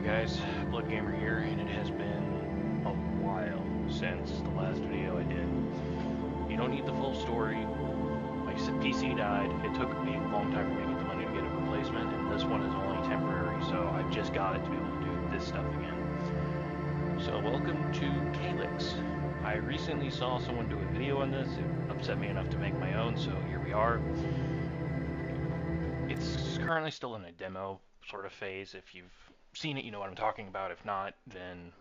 guys, Bloodgamer here, and it has been a while since the last video I did. You don't need the full story. Like I said, PC died. It took me a long time for me to get the money to get a replacement, and this one is only temporary, so I've just got it to be able to do this stuff again. So welcome to Calyx. I recently saw someone do a video on this. It upset me enough to make my own, so here we are. It's currently still in a demo sort of phase. If you've seen it, you know what I'm talking about. If not, then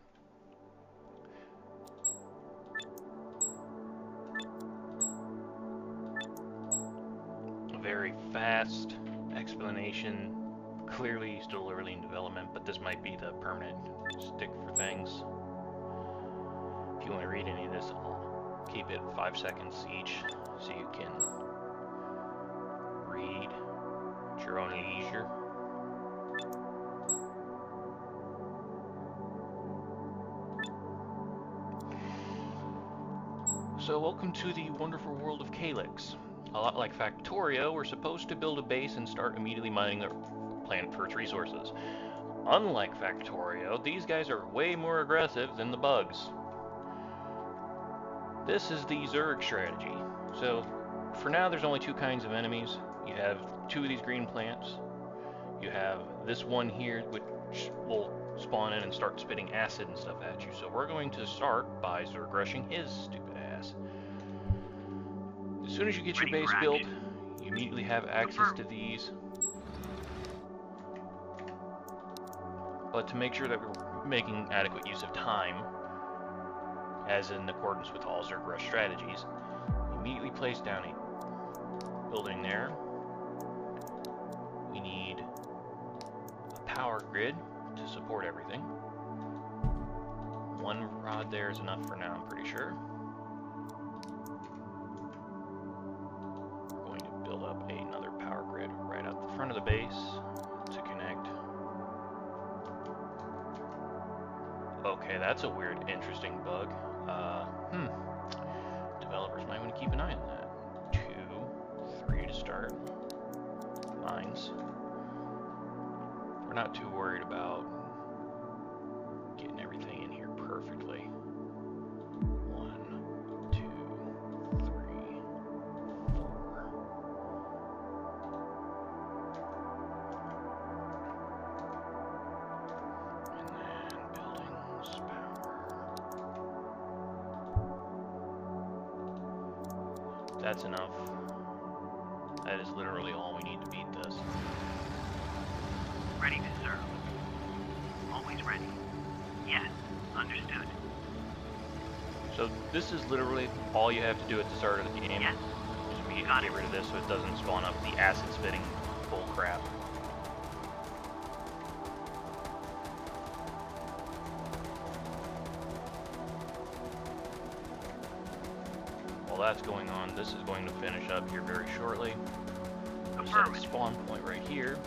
a very fast explanation. Clearly still early in development, but this might be the permanent stick for things. If you want to read any of this, I'll keep it 5 seconds each so you can read at your own leisure. So welcome to the wonderful world of Calyx. A lot like Factorio, we're supposed to build a base and start immediately mining the planet for its resources. Unlike Factorio, these guys are way more aggressive than the bugs. This is the Zerg strategy. So for now there's only two kinds of enemies. You have two of these green plants. You have this one here which will spawn in and start spitting acid and stuff at you. So we're going to start by Zerg rushing his stupid ass. As soon as you get your base built, you immediately have access to these. But to make sure that we're making adequate use of time, as in accordance with all Zerg rush strategies, immediately place down a building there. We need a power grid to support everything. One rod there is enough for now, I'm pretty sure. We're going to build up another power grid right out the front of the base to connect. Okay, that's a weird, interesting bug. Developers might want to keep an eye on that. 2, 3 to start. Mines. We're not too worried about getting everything in here perfectly. 1, 2, 3, 4. And then buildings, power. That's enough. That is literally all we need to beat this. Ready to serve. Always ready. Yes, understood. So this is literally all you have to do at the start of the game. Yes. Just immediately get rid of this so it doesn't spawn up the acid spitting bull crap. While that's going on, this is going to finish up here very shortly. Set a spawn point right here.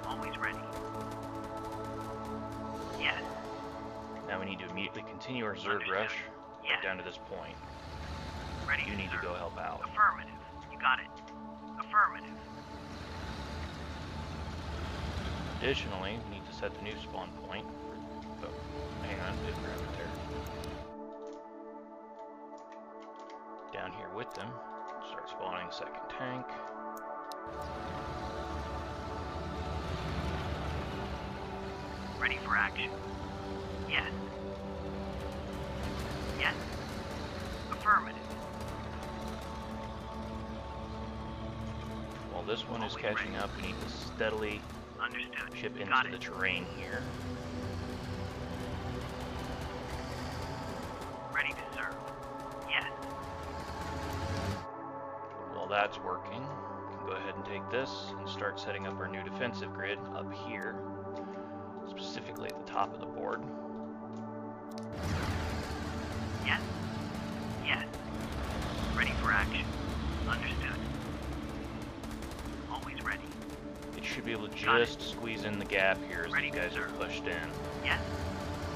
Always ready. Yes. Now we need to immediately continue our Zerg rush right down to this point. Ready. You need to go help out. Affirmative. You got it. Affirmative. Additionally, we need to set the new spawn point. Oh, hang on, didn't grab it there. Down here with them. Start spawning second tank. Ready for action. Yes. Yes. Affirmative. While this one is catching up, we need to steadily ship into the terrain here. Ready to serve. Yes. While that's working, we can go ahead and take this and start setting up our new defensive grid up here, specifically at the top of the board. Yes. Yes. Ready for action. Understood. Always ready. It should be able to just squeeze in the gap here as these guys are pushed in. Yes.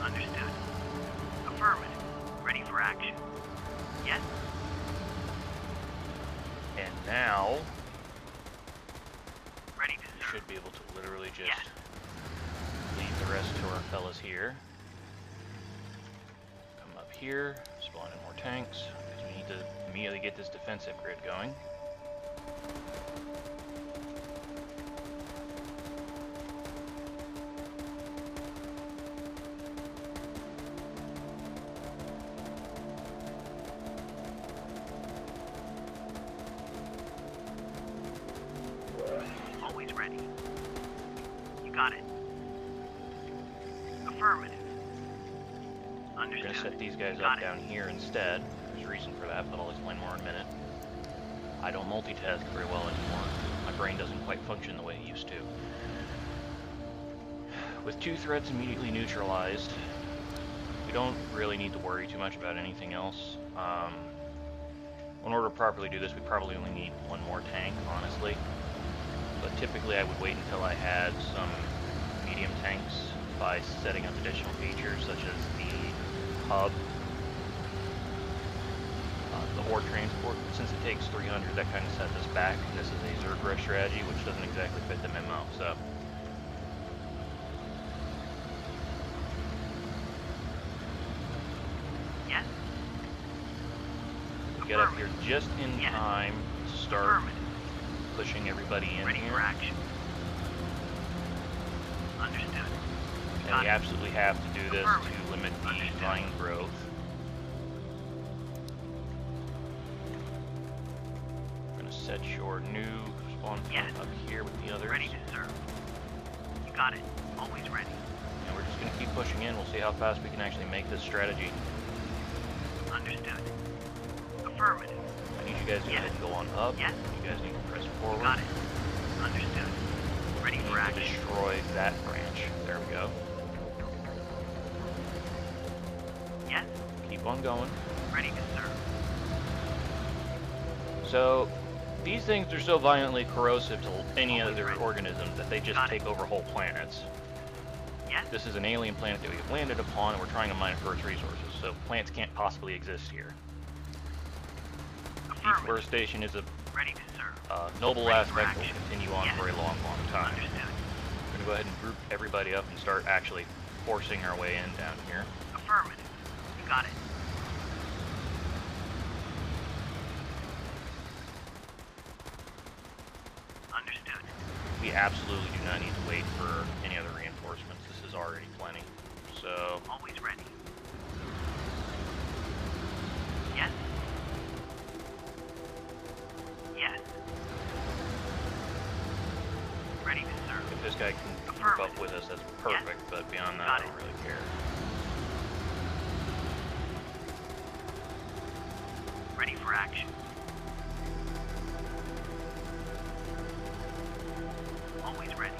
Understood. Affirmative. Ready for action. Yes? And now, Ready to we serve. should be able to literally just Yes. leave the rest to our fellas here. Come up here, spawn in more tanks, because we need to immediately get this defensive grid going. Always ready. You got it. Affirmative. We're Understood. going to set these guys Got up it. down here instead. There's a reason for that, but I'll explain more in a minute. I don't multitask very well anymore. My brain doesn't quite function the way it used to. With 2 threats immediately neutralized, we don't really need to worry too much about anything else. In order to properly do this, we probably only need 1 more tank, honestly. But typically I would wait until I had some medium tanks by setting up additional features such as the hub, the ore transport. Since it takes 300, that kind of sets us back. And this is a Zerg rush strategy, which doesn't exactly fit the memo. So Yes? get up here just in Yes. time to start Affirmative. pushing everybody in Ready here. for action. Understood. And Got we it. absolutely have to do this Affirmative. to limit the Understood. vine growth. I'm going to set your new spawn point Yes. up here with the others. Ready to serve. You got it. Always ready. And we're just going to keep pushing in. We'll see how fast we can actually make this strategy. Understood. Affirmative. I need you guys to go Yes. ahead and go on up. Yes. You guys need to press You forward. got it. Understood. Ready We for need to action. destroy that branch. There we go. Yes? Keep on going. Ready to serve. So, these things are so violently corrosive to any Always other ready. organism that they just Got it. take over whole planets. Yes? This is an alien planet that we've landed upon, and we're trying to mine it for its resources, so plants can't possibly exist here. Deforestation is a Ready to serve. noble Ready for aspect that will action. continue on Yes. for a long, long time. Understood. We're going to go ahead and group everybody up and start actually forcing our way in down here. Affirmative. You got it. Understood. We absolutely do not need to wait for any other reinforcements. This is already plenty. So, Always ready. Yes? Yes. Ready to serve. if this guy can group up with us, that's perfect, but beyond that, I Got don't it. really care. Ready for action. Always ready.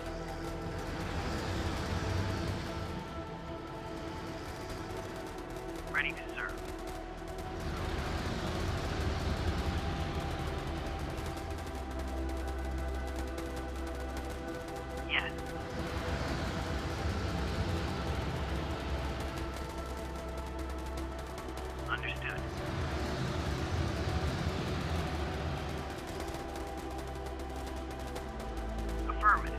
Ready to serve. Yes. Understood. Affirmative.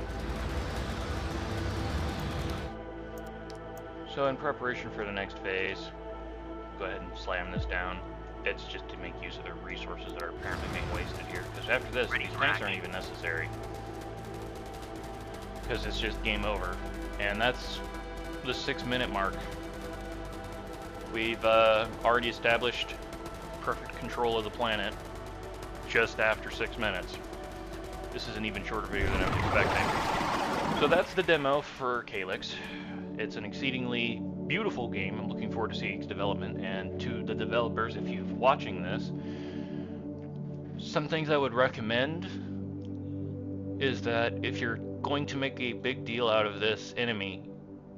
So in preparation for the next phase, go ahead and slam this down. It's just to make use of the resources that are apparently being wasted here. Because after this, Ready these for tanks aren't action. even necessary. Because it's just game over. And that's the 6-minute mark. We've already established perfect control of the planet just after 6 minutes. This is an even shorter video than I was expecting. So that's the demo for Calyx. It's an exceedingly beautiful game. I'm looking forward to seeing its development. And to the developers, if you're watching this, some things I would recommend is that if you're going to make a big deal out of this enemy,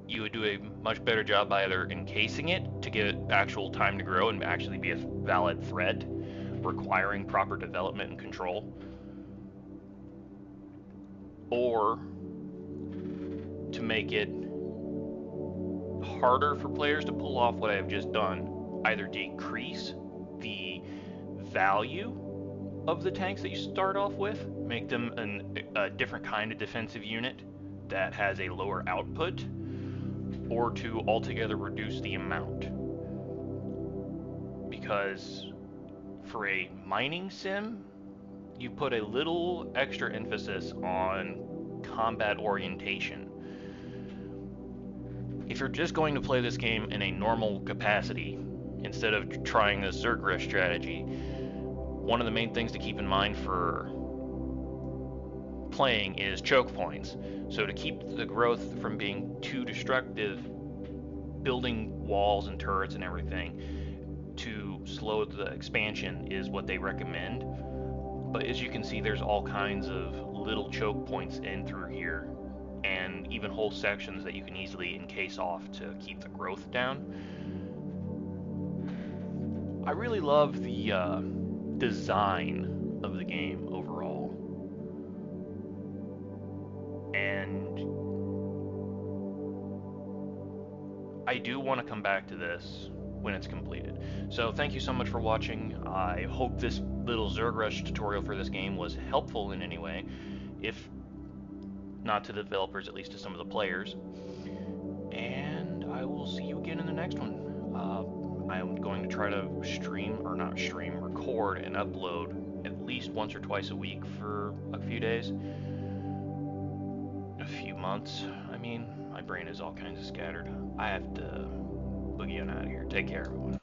you would do a much better job by either encasing it to give it actual time to grow and actually be a valid threat requiring proper development and control, or to make it harder for players to pull off what I have just done. Either decrease the value of the tanks that you start off with, make them a different kind of defensive unit that has a lower output, or to altogether reduce the amount. Because for a mining sim, you put a little extra emphasis on combat orientation. If you're just going to play this game in a normal capacity, instead of trying the Zerg Rush strategy, one of the main things to keep in mind for playing is choke points. So to keep the growth from being too destructive, building walls and turrets and everything to slow the expansion is what they recommend. But as you can see, there's all kinds of little choke points in through here, and even whole sections that you can easily encase off to keep the growth down. I really love the design of the game overall, and I do want to come back to this when it's completed. So thank you so much for watching. I hope this little Zerg Rush tutorial for this game was helpful in any way, if not to the developers, at least to some of the players. And I will see you again in the next one. I'm going to try to record and upload at least once or twice a week for a few days, a few months. I mean, my brain is all kinds of scattered. I have to boogie on out of here. Take care, everyone.